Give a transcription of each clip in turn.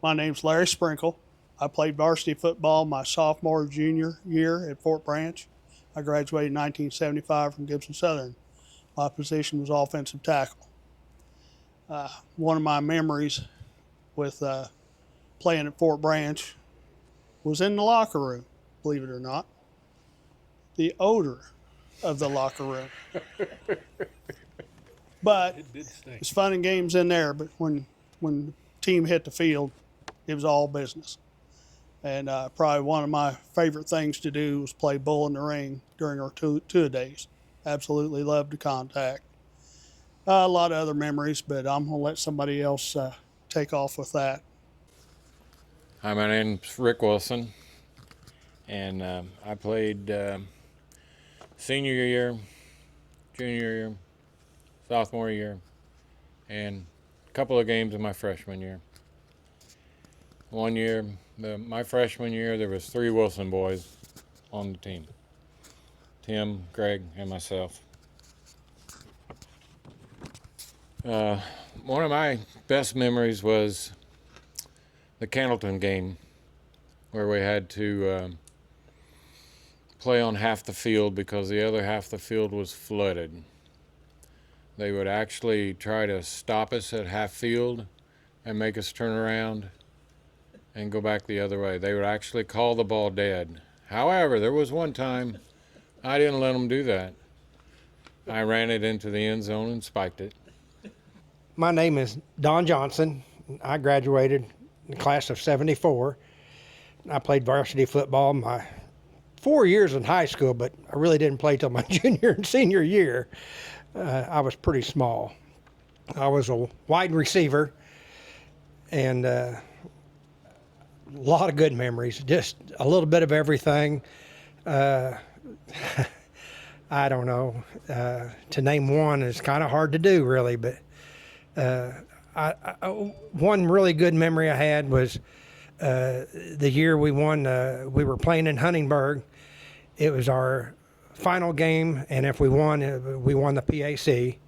My name's Larry Sprinkle. I played varsity football my sophomore junior year at Fort Branch. I graduated in 1975 from Gibson Southern. My position was offensive tackle. One of my memories with playing at Fort Branch was in the locker room, believe it or not. The odor of the locker room. But it's fun and games in there, but when the team hit the field, it was all business. And probably one of my favorite things to do was play bull in the ring during our two-a-days. Absolutely loved the contact. A lot of other memories, but I'm going to let somebody else take off with that. Hi, my name's Rick Wilson, and I played senior year, junior year, sophomore year, and a couple of games in my freshman year. One year, my freshman year, there was 3 Wilson boys on the team. Tim, Greg, and myself. One of my best memories was the Candleton game, where we had to play on half the field because the other half of the field was flooded. They would actually try to stop us at half field and make us turn around and go back the other way. They would actually call the ball dead. However, there was one time I didn't let them do that. I ran it into the end zone and spiked it. My name is Don Johnson. I graduated in the class of 74. I played varsity football my 4 years in high school, but I really didn't play till my junior and senior year. I was pretty small. I was a wide receiver, and a lot of good memories, just a little bit of everything. I don't know. To name one is kind of hard to do, really, but one really good memory I had was the year we won. We were playing in Huntingburg. It was our final game, and if we won the PAC,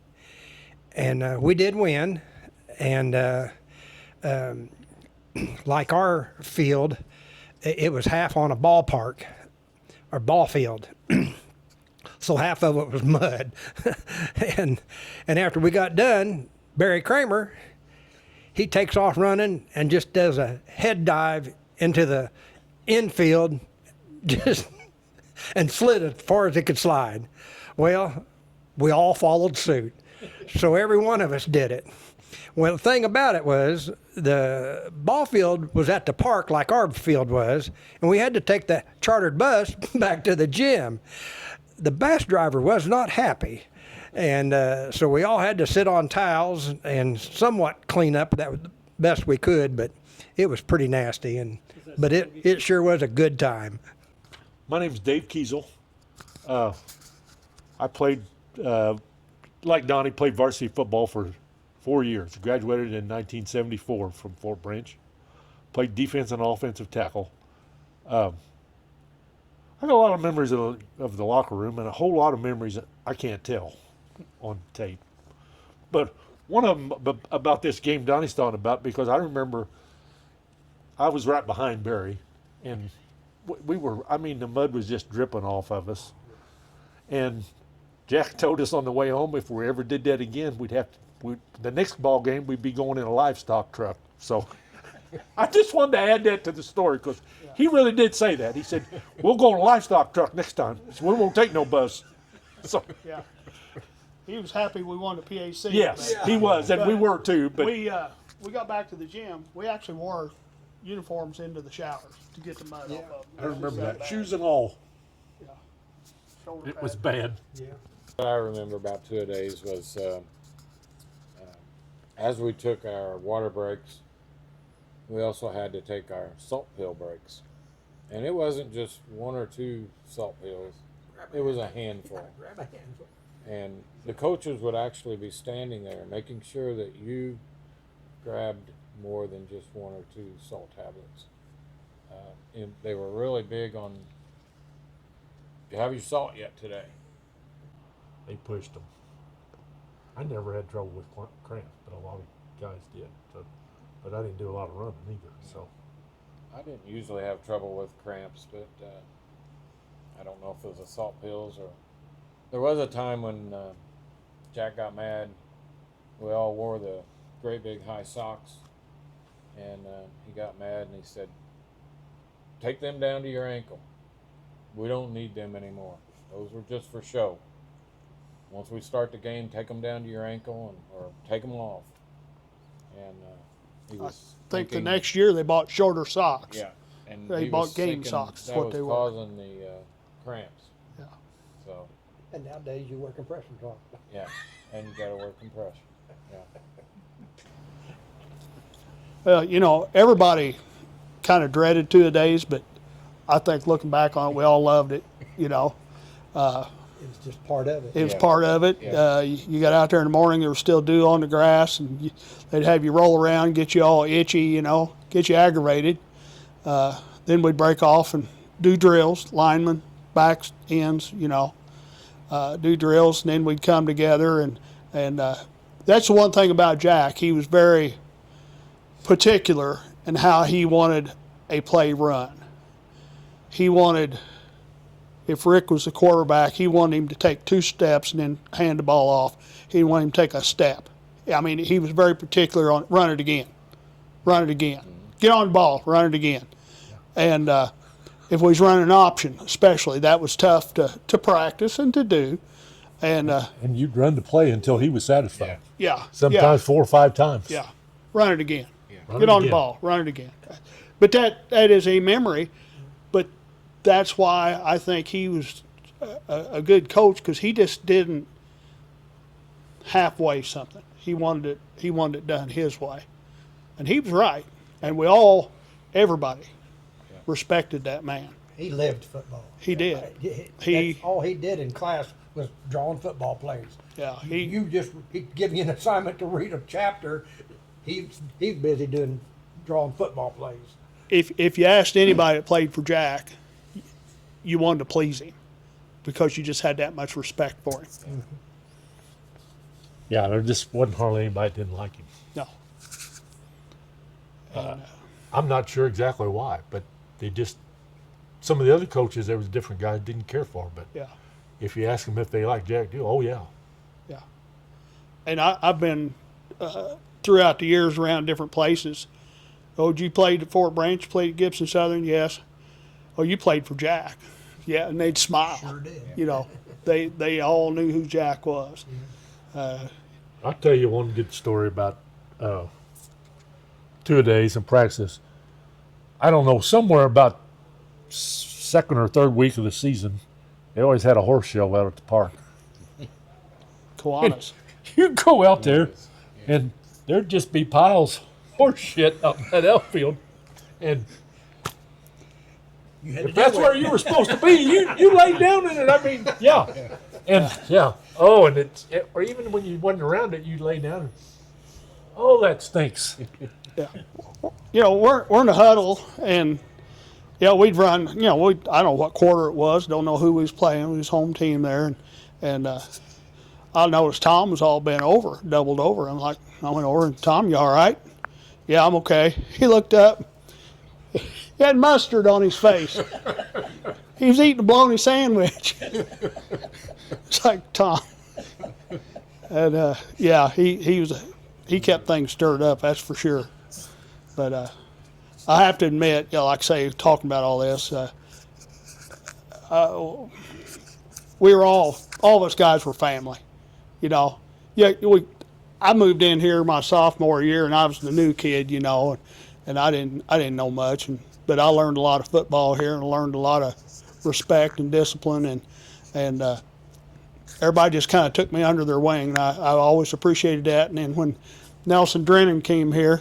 and we did win. And like our field, it was half on a ballpark or ball field. So half of it was mud. and after we got done, Barry Kramer, he takes off running and just does a head dive into the infield, just and slid as far as it could slide. Well, we all followed suit. So every one of us did it. Well, the thing about it was the ball field was at the park like our field was, and we had to take the chartered bus back to the gym. The bus driver was not happy, and so we all had to sit on tiles and somewhat clean up. That was the best we could, but it was pretty nasty, but it sure was a good time. My name's Dave Kiesel. I played, like Donnie, played varsity football for 4 years. Graduated in 1974 from Fort Branch. Played defense and offensive tackle. I got a lot of memories of the locker room and a whole lot of memories that I can't tell on tape. But one of them about this game Donnie's talking about, because I remember I was right behind Barry, and we were, I mean, the mud was just dripping off of us. And Jack told us on the way home if we ever did that again, the next ball game, we'd be going in a livestock truck. So I just wanted to add that to the story because he really did say that. He said, we'll go in a livestock truck next time. So we won't take no bus. So Yeah. He was happy we won the PAC. yes, he was, and we were too. But we got back to the gym. We actually wore uniforms into the showers to get the mud off of them. I remember that, bad. shoes and all. Yeah. Shoulder It was pad. bad. What I remember about 2 days was as we took our water breaks, we also had to take our salt pill breaks. And it wasn't just 1 or 2 salt pills, it was a handful. And the coaches would actually be standing there making sure that you grabbed more than just 1 or 2 salt tablets. And they were really big on, you have your salt yet today? They pushed them. I never had trouble with cramps, but a lot of guys did. So but I didn't do a lot of running either. So I didn't usually have trouble with cramps, but I don't know if it was the salt pills or. There was a time when Jack got mad. We all wore the great big high socks, and he got mad and he said, "Take them down to your ankle. We don't need them anymore. Those were just for show. Once we start the game, take them down to your ankle or take them off." And he was I think the thinking, next year they bought shorter socks. yeah, and They he bought was game thinking socks, That what was they were. causing the cramps. Yeah. So And nowadays you wear compression socks. yeah, and you got to wear compression. Yeah. Well, you know, everybody kind of dreaded two-a-days, but I think looking back on it, we all loved it. You know, It was just part of it. it was Yeah. part of it. Yeah. You got out there in the morning, there was still dew on the grass, and they'd have you roll around, get you all itchy, you know, get you aggravated. Then we'd break off and do drills, linemen, backs, ends, you know, do drills, and then we'd come together. And that's the one thing about Jack. He was very particular in how he wanted a play run. He wanted, if Rick was the quarterback, he wanted him to take 2 steps and then hand the ball off. He didn't want him to take a step. I mean, he was very particular on run it again, get on the ball, run it again. And if we was running an option, especially, that was tough to practice and to do. And you'd run the play until he was satisfied. yeah, Sometimes 4 or 5 times. yeah, run it again. Run Get it on the again. ball, run it again. But that is a memory. But that's why I think he was a good coach, because he just didn't halfway something. He wanted it done his way, and he was right. And everybody respected that man. He lived football. He did. That's all he did in class was drawing football plays. Yeah, He'd give you an assignment to read a chapter. He's busy doing drawing football plays. if you asked anybody that played for Jack, you wanted to please him because you just had that much respect for him. Yeah, there just wasn't hardly anybody that didn't like him. No. I'm not sure exactly why, but they just, some of the other coaches, there was different guys didn't care for him. But Yeah. if you ask them if they like Jack, oh yeah. Yeah. And I've been throughout the years around different places. Oh, you played at Fort Branch, played at Gibson Southern? Yes. Oh, you played for Jack? Yeah, and they'd smile. Sure did. You know, they all knew who Jack was. I'll tell you one good story about 2-a-days in practice. I don't know, somewhere about second or third week of the season, they always had a horse show out at the park. Kiwanis. You go out there, and there'd just be piles of horse shit out in that outfield. And You had to if that's do where it. you were supposed to be, you laid down in it. I mean, yeah. And yeah. Oh, and or even when you wasn't around it, you lay down and, oh, that stinks. Yeah. You know, we're in the huddle, and yeah, we'd run. You know, I don't know what quarter it was. Don't know who we was playing. It was his home team there, and I noticed Tom was all bent over, doubled over. I went over, and Tom, you all right? Yeah, I'm okay. He looked up. He had mustard on his face. He was eating a bologna sandwich. It's like, Tom. And yeah, he kept things stirred up, that's for sure. But I have to admit, you know, like I say, talking about all this, we were all of us guys were family. You know, yeah, I moved in here my sophomore year, and I was the new kid, you know, and I didn't know much, but I learned a lot of football here, and learned a lot of respect and discipline, and everybody just kind of took me under their wing, and I always appreciated that. And then when Nelson Drennan came here,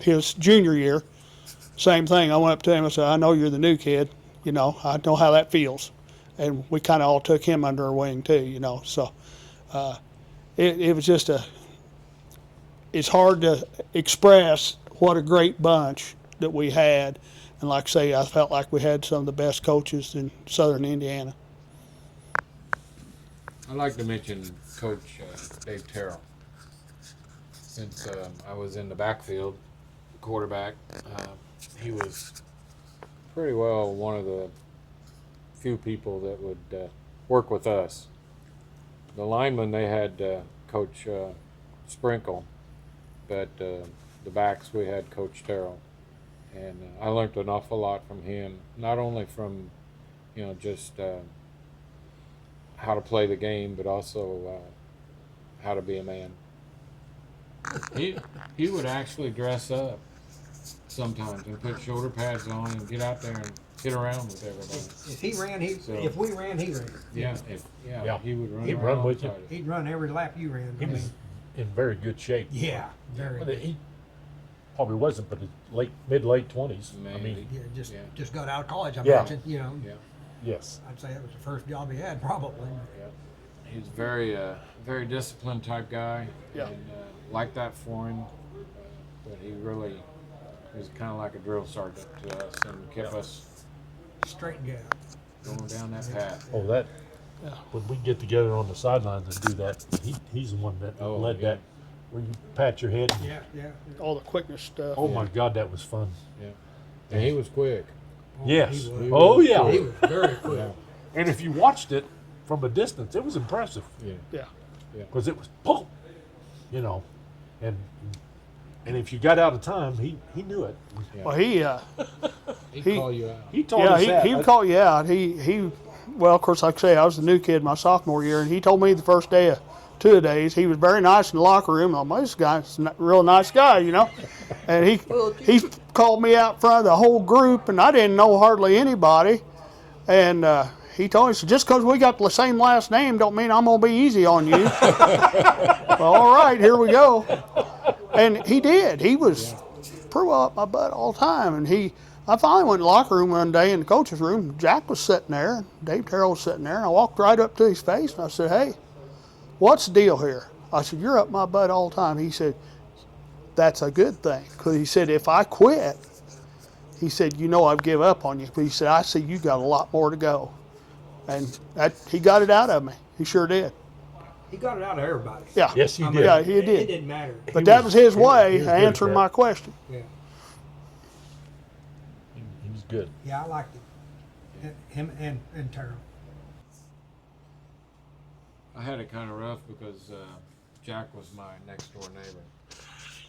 his junior year, same thing. I went up to him and said, I know you're the new kid, you know, I know how that feels. And we kind of all took him under our wing too, you know. So it was just it's hard to express what a great bunch that we had. And like I say, I felt like we had some of the best coaches in southern Indiana. I'd like to mention Coach Dave Terrell. Since I was in the backfield, quarterback. He was pretty well one of the few people that would work with us. The linemen, they had Coach Sprinkle, but the backs, we had Coach Terrell. And I learned an awful lot from him, not only from, just how to play the game, but also how to be a man. He would actually dress up sometimes and put shoulder pads on and get out there and get around with everybody. If he ran, if we ran, he ran. Yeah, he would run. He'd around run with you. beside us. He'd run every lap you ran. He was in very good shape. Yeah, very. But he probably wasn't, but mid-late 20s. I Maybe. mean, Yeah, just got out of college. I Yeah. mentioned, Yeah. yes. I'd say that was the first job he had, probably. He's very disciplined type guy. Yeah. And liked that for him. But he really was kind of like a drill sergeant to us and kept us Straight and gap. going down that path. Oh, that. Yeah. When we get together on the sidelines and do that, he's the one that Oh, led yeah. that, where you pat your head. And, Yeah. All the quickness stuff. oh my God, that was fun. Yeah. And he was quick. Yes. He was. Oh He yeah. was very quick. And if you watched it from a distance, it was impressive Yeah. Yeah. because it was boom, and if you got out of time, he knew it. Well, he He'd He- call you out. He told us that. he would call you out. Well, of course, like I say, I was a new kid my sophomore year, and he told me the first day of 2 days, he was very nice in the locker room. I'm like, this guy's a real nice guy, And he called me out in front of the whole group, and I didn't know hardly anybody. And he told me, so just because we got the same last name don't mean I'm going to be easy on you. Well, all right, here we go. And he did. He was pretty well up my butt all the time. And I finally went in the locker room one day in the coach's room. Jack was sitting there, Dave Terrell was sitting there, and I walked right up to his face and I said, hey, what's the deal here? I said, you're up my butt all the time. He said, that's a good thing. Because he said, if I quit, he said, I'd give up on you. But he said, I see you got a lot more to go. And he got it out of me. He sure did. He got it out of everybody. Yeah. Yes, he did. Yeah, he It did. didn't matter. But that was his way he of was good at answering that. my question. Yeah. He was good. Yeah, I liked it. Him and Terrell. I had it kind of rough because Jack was my next door neighbor.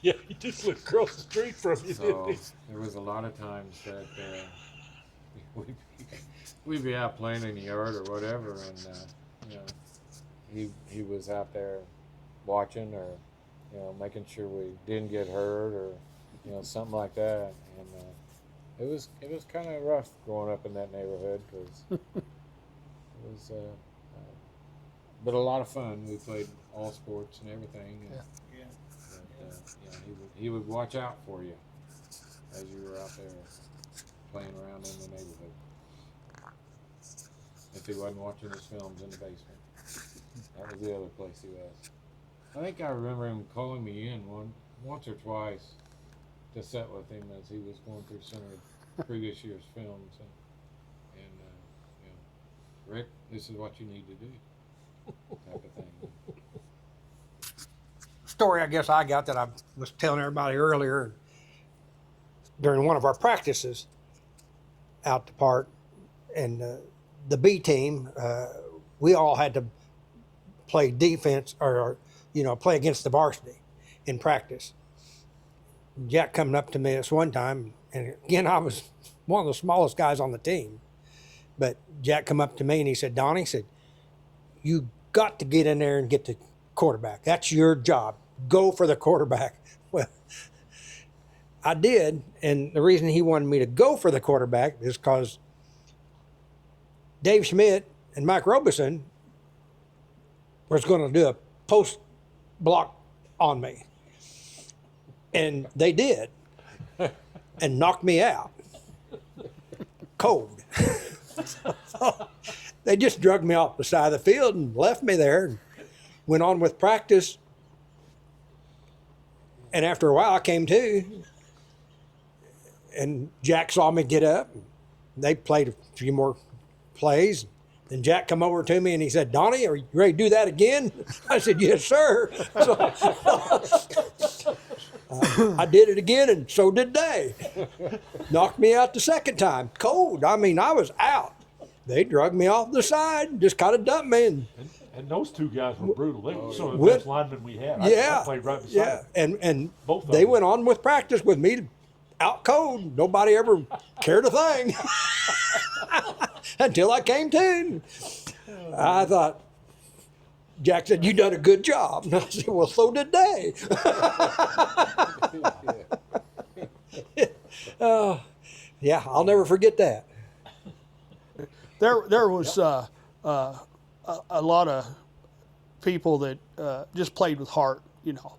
Yeah, he just lived across the street from you, So didn't he? there was a lot of times that we'd be out playing in the yard or whatever, and he was out there watching or making sure we didn't get hurt or something like that. And it was kind of rough growing up in that neighborhood because it was, but a lot of fun. We played all sports and everything. And, he would watch out for you as you were out there playing around in the neighborhood. If he wasn't watching his films in the basement, that was the other place he was. I think I remember him calling me in once or twice to sit with him as he was going through some of the previous year's films, and Rick, this is what you need to do, type of thing. Story I guess I got that I was telling everybody earlier during one of our practices out the park, and the B team, we all had to play defense or play against the varsity in practice. Jack coming up to me this one time, and again I was one of the smallest guys on the team, but Jack come up to me and he said, Donnie, he said, you got to get in there and get the quarterback. That's your job. Go for the quarterback. Well, I did, and the reason he wanted me to go for the quarterback is because Dave Schmidt and Mike Robeson was going to do a post block on me. And they did, and knocked me out cold. They just drug me off the side of the field and left me there and went on with practice. And after a while, I came to, and Jack saw me get up. They played a few more plays. Then Jack come over to me and he said, Donnie, are you ready to do that again? I said, yes, sir. I did it again, and so did they. Knocked me out the second time. Cold. I mean, I was out. They drug me off the side, just kind of dumped me. And those two guys were brutal. They were some of the With- best linemen we had. Yeah. I played right beside Yeah. them. And Both of they them. went on with practice with me out cold. Nobody ever cared a thing until I came to. I thought, Jack said, "You done a good job." And I said, "Well, so did they." Yeah, I'll never forget that. There was a lot of people that just played with heart, you know.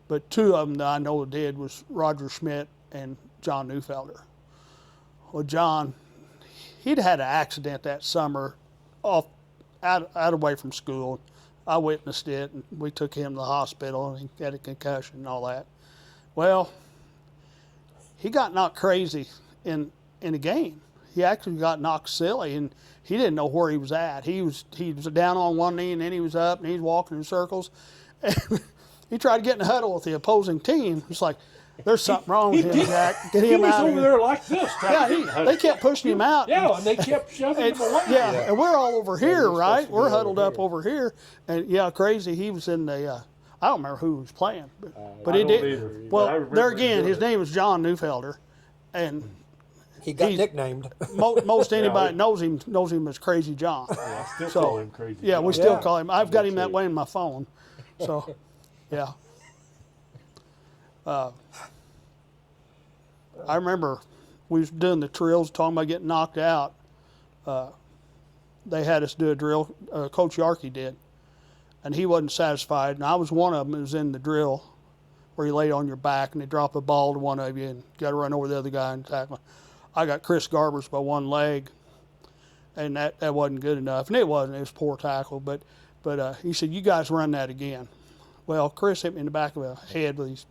But two of them that I know did was Roger Schmidt and John Neuffelder. Well, John, he'd had an accident that summer out away from school. I witnessed it, and we took him to the hospital, and he had a concussion and all that. Well, he got knocked crazy in a game. He actually got knocked silly, and he didn't know where he was at. He was down on one knee, and then he was up, and he was walking in circles. And he tried to get in a huddle with the opposing team. It's like, there's something wrong with him, Jack. Get He him was out of over here. there like this. Yeah, trying to get they kept pushing him out. Yeah, and they kept shoving And, him away. yeah, and we're all over here, you're right? supposed to be We're over huddled up here. over here, and yeah, crazy. He was in the. I don't remember who was playing, but I he don't did. either, but I Well, remember there him again, doing his it. name was John Neuffelder, and He got He's- nicknamed. most anybody we- knows him as Crazy John. I still So, call him crazy. Yeah, we John. still Yeah. call him. I've got Me him that too. way in my phone. So, yeah. I remember we was doing the drills, talking about getting knocked out. They had us do a drill. Coach Yarkey did, and he wasn't satisfied. And I was one of them. Who was in the drill where you lay on your back and they drop a ball to one of you and you got to run over the other guy and tackle. I got Chris Garbers by one leg, and that wasn't good enough. And it wasn't. It was poor tackle. But he said, "You guys run that again." Well, Chris hit me in the back of the head with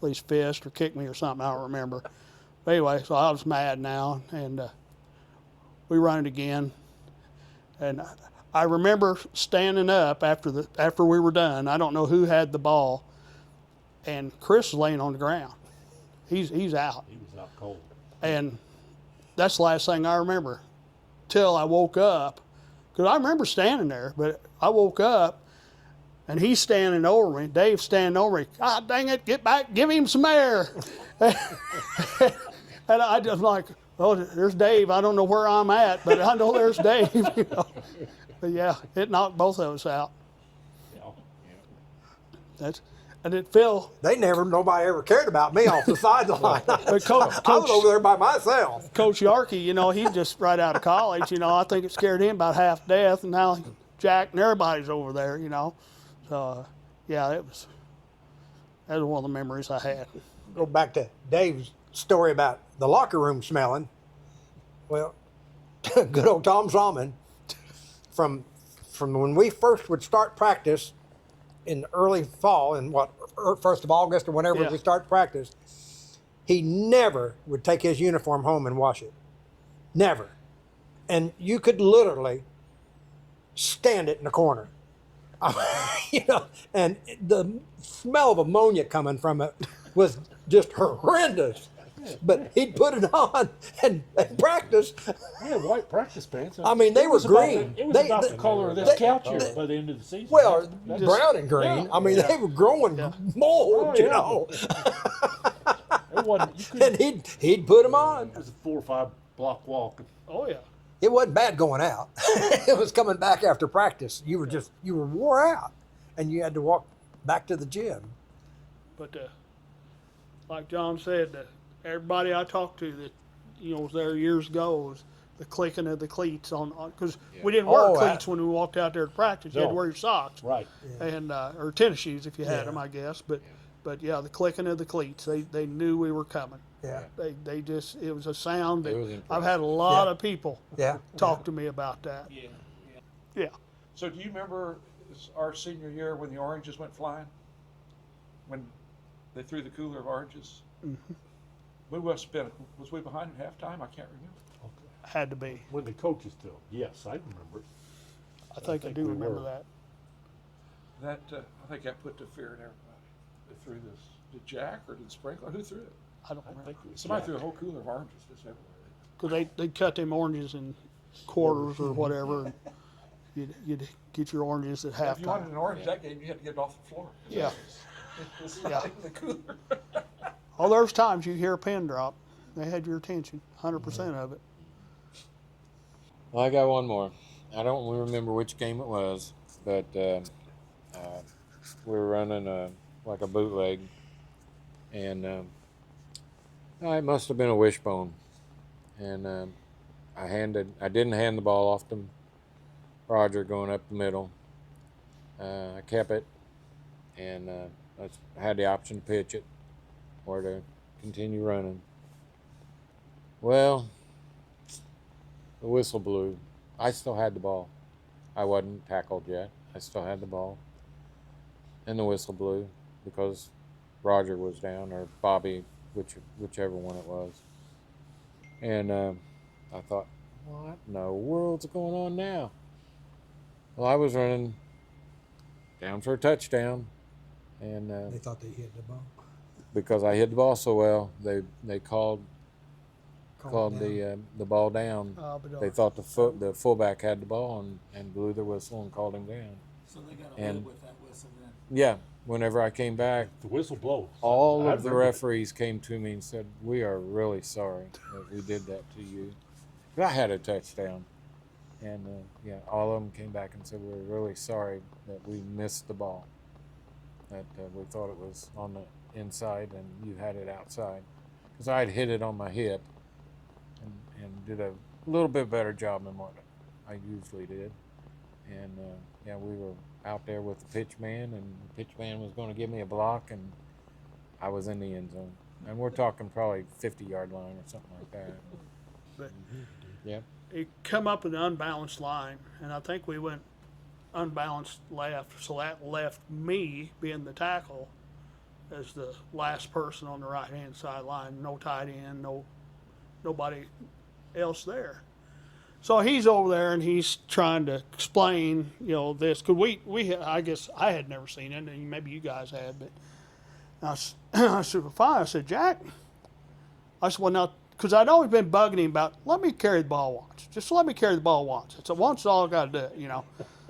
his fist or kicked me or something. I don't remember. But anyway, so I was mad now, and we run it again. And I remember standing up after we were done. I don't know who had the ball, and Chris was laying on the ground. He's out, He was out cold. and that's the last thing I remember till I woke up. Because I remember standing there, but I woke up, and he's standing over me. Dave's standing over me. God dang it, get back, give him some air. And I just like, oh, there's Dave. I don't know where I'm at, but I know there's Dave. You know? But yeah, it knocked both of us out. Yeah. Nobody ever cared about me off the sideline. But Coach I was over there by myself. Coach Yarkey, you know, he's just right out of college. You know, I think it scared him about half to death, and now Jack and everybody's over there. You know, so yeah, that was one of the memories I had. Go back to Dave's story about the locker room smelling. Well, good old Tom Sollman, from when we first would start practice in the early fall, in first of August or whenever Yeah. we start practice, he never would take his uniform home and wash it. Never. And you could literally stand it in the corner. You know, and the smell of ammonia coming from it was just horrendous. But he'd put it on and practice. We had white practice pants. I mean, they It were was about green. The, it was They- about they- the color of this they- couch here they- by the end of the season. Well, That's- brown and green. yeah. I mean, they were growing mold, Oh, you yeah. know. It wasn't. You couldn't. And he'd put them on. It was a 4 or 5 block walk. Oh yeah. It wasn't bad going out. It was coming back after practice. You were wore out, and you had to walk back to the gym. But like John said, everybody I talked to that was there years ago was the clicking of the cleats on because we didn't wear Oh, cleats when we walked out there to practice. You had to No. wear your socks Right. and or tennis shoes if you had Yeah. them, I guess. But yeah, the clicking of the cleats. They knew we were coming. Yeah, They just it was a sound that It was I've had a lot Yeah. of people yeah. talk to me about that. Yeah, yeah. Yeah. So do you remember our senior year when the oranges went flying? When they threw the cooler of oranges? Mm-hmm. We must have been, was we behind at halftime? I can't remember. Had to be. When the coaches still. Yes, I remember. I think I think do we remember were. that. That, I think that put the fear in everybody. They threw this Did Jack or did Sprinkler? Who threw it? I don't I remember. think it was Somebody Jack. threw a whole cooler of oranges just everywhere. Because they cut them oranges in quarters or whatever. And you'd get your oranges at If you wanted halftime. an orange that game, you had to get it off the floor. Yeah. It was Yeah. in the cooler. Oh, there's times you hear a pin drop. They had your attention, 100% of it. Well, I got one more. I don't remember which game it was, but we were running like a bootleg, and it must have been a wishbone. And I didn't hand the ball off to Roger going up the middle. I kept it, and I had the option to pitch it or to continue running. Well, the whistle blew. I still had the ball. I wasn't tackled yet. I still had the ball. And the whistle blew because Roger was down, or Bobby, whichever one it was. And I thought, what in the world's going on now? Well, I was running down for a touchdown, and They thought they hit the ball. because I hit the ball so well, they called Called down. the ball down. But They thought the fullback had the ball and blew their whistle and called him down. So they got And- away with that whistle then. Yeah, whenever I came back, The whistle blows. all I of the remember it. referees came to me and said, "We are really sorry that we did that to you." But I had a touchdown, and all of them came back and said, "We're really sorry that we missed the ball. That we thought it was on the inside and you had it outside." Because I had hit it on my hip and did a little bit better job than what I usually did. And we were out there with the pitch man, and the pitch man was going to give me a block, and I was in the end zone. And we're talking probably 50-yard line or something like that. But Yeah. it come up with an unbalanced line, and I think we went unbalanced left, so that left me being the tackle as the last person on the right hand side line. No tight end, nobody else there. So he's over there and he's trying to explain, this, because I guess I had never seen it, and maybe you guys had, but I said, well, fine. I said, Jack, I said, well, now, because I'd always been bugging him about, let me carry the ball once. Just let me carry the ball once. I said, once is all I got to do,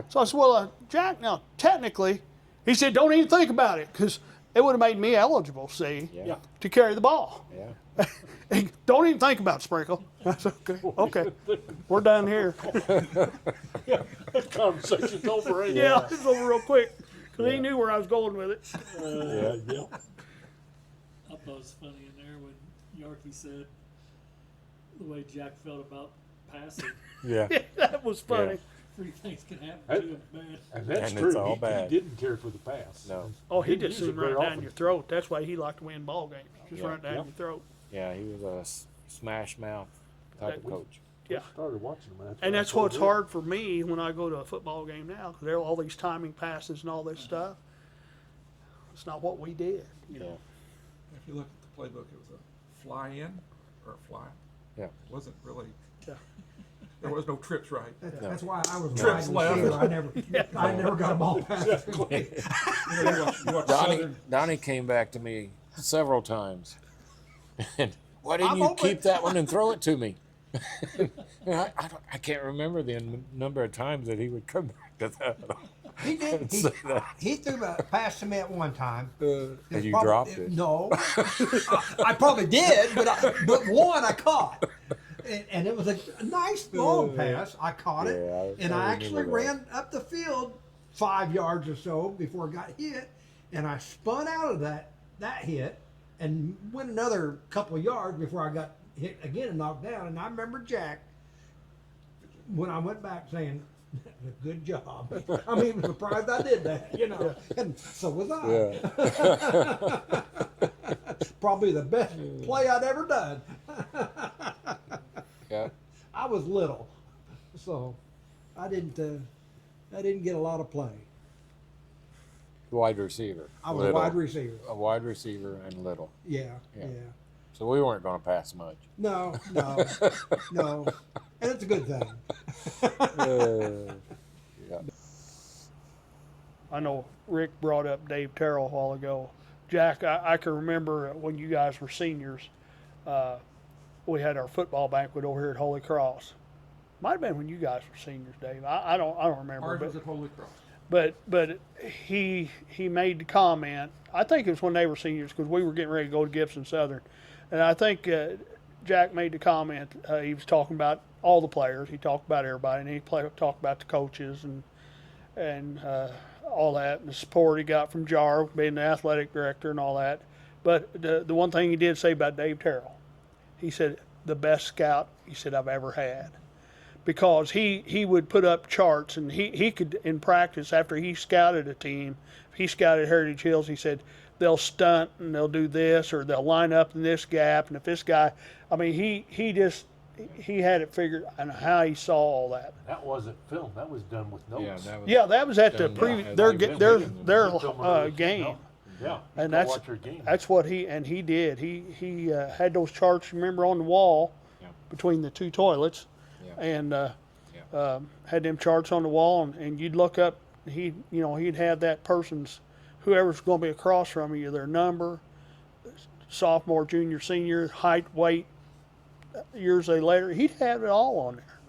So I said, well, Jack, now, technically, he said, don't even think about it, because it would have made me eligible, to carry the ball. Yeah. Hey, don't even think about it, Sprinkle. I said, okay, we're done here. That conversation's over. Ain't it? Yeah, it's over real quick, because he knew where I was going with it. Yeah. I thought it was funny in there when Yarkey said the way Jack felt about passing. Yeah. That was funny. Three things can happen to him, man. And that's And true. it's all He bad. didn't care for the pass. No. Oh, he Didn't just use it soon run very it down often. your throat. That's why he liked to win ball games. Just Yeah. run it down Yep. your throat. Yeah, he was a smash mouth type of coach. Yeah. Started watching him. And when I that's what's started hard for me when I go to a football game now, because there are all these timing passes and all this stuff. It's not what we did. Yeah. If you look at the playbook, it was a fly in or a fly. Yeah. It wasn't really. Yeah. There was no trips right. That's why I was Trips wide receiver. left. I never got a ball past. You watch Donnie, Southern. Donnie came back to me several times. And why didn't I'm you open. keep that one and throw it to me? And I can't remember the number of times that he would come back to that. He did. Say that. He threw a pass to me at one time. And was you probably- dropped it. No, I probably did, but one I caught, and it was a nice long pass. I caught Yeah, it, and I I actually remember that. ran up the field 5 yards or so before it got hit, and I spun out of that hit and went another couple of yards before I got hit again and knocked down. And I remember Jack when I went back saying, "Good job." I mean, he was surprised I did that, and so was I. Yeah. Probably the best play I'd ever done. Yeah. I was little, so I didn't get a lot of play. Wide receiver. I was Little. a wide receiver. A wide receiver and little. Yeah. Yeah. So we weren't going to pass much. No, and it's a good thing. Yeah. I know Rick brought up Dave Terrell a while ago. Jack, I can remember when you guys were seniors, we had our football banquet over here at Holy Cross. Might have been when you guys were seniors, Dave. I don't remember. Ours But was at Holy Cross. but he made the comment. I think it was when they were seniors because we were getting ready to go to Gibson Southern, and I think Jack made the comment. He was talking about all the players. He talked about everybody, and he talked about the coaches and all that, and the support he got from Jar being the athletic director and all that. But the one thing he did say about Dave Terrell, he said the best scout he said I've ever had. Because he would put up charts, and he could, in practice, after he scouted a team, if he scouted Heritage Hills, he said they'll stunt and they'll do this, or they'll line up in this gap, and if this guy, I mean, he had it figured on how he saw all that. That wasn't film. That was done with notes. That was at the done their Filming game. no. Yeah, And go watch your game. that's what he did. He had those charts, remember, on the wall between the two toilets, and had them charts on the wall, and you'd look up. He'd have that person's, whoever's going to be across from you, their number, sophomore, junior, senior, height, weight, years later. He'd have it all on there.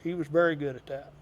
He was very good at that.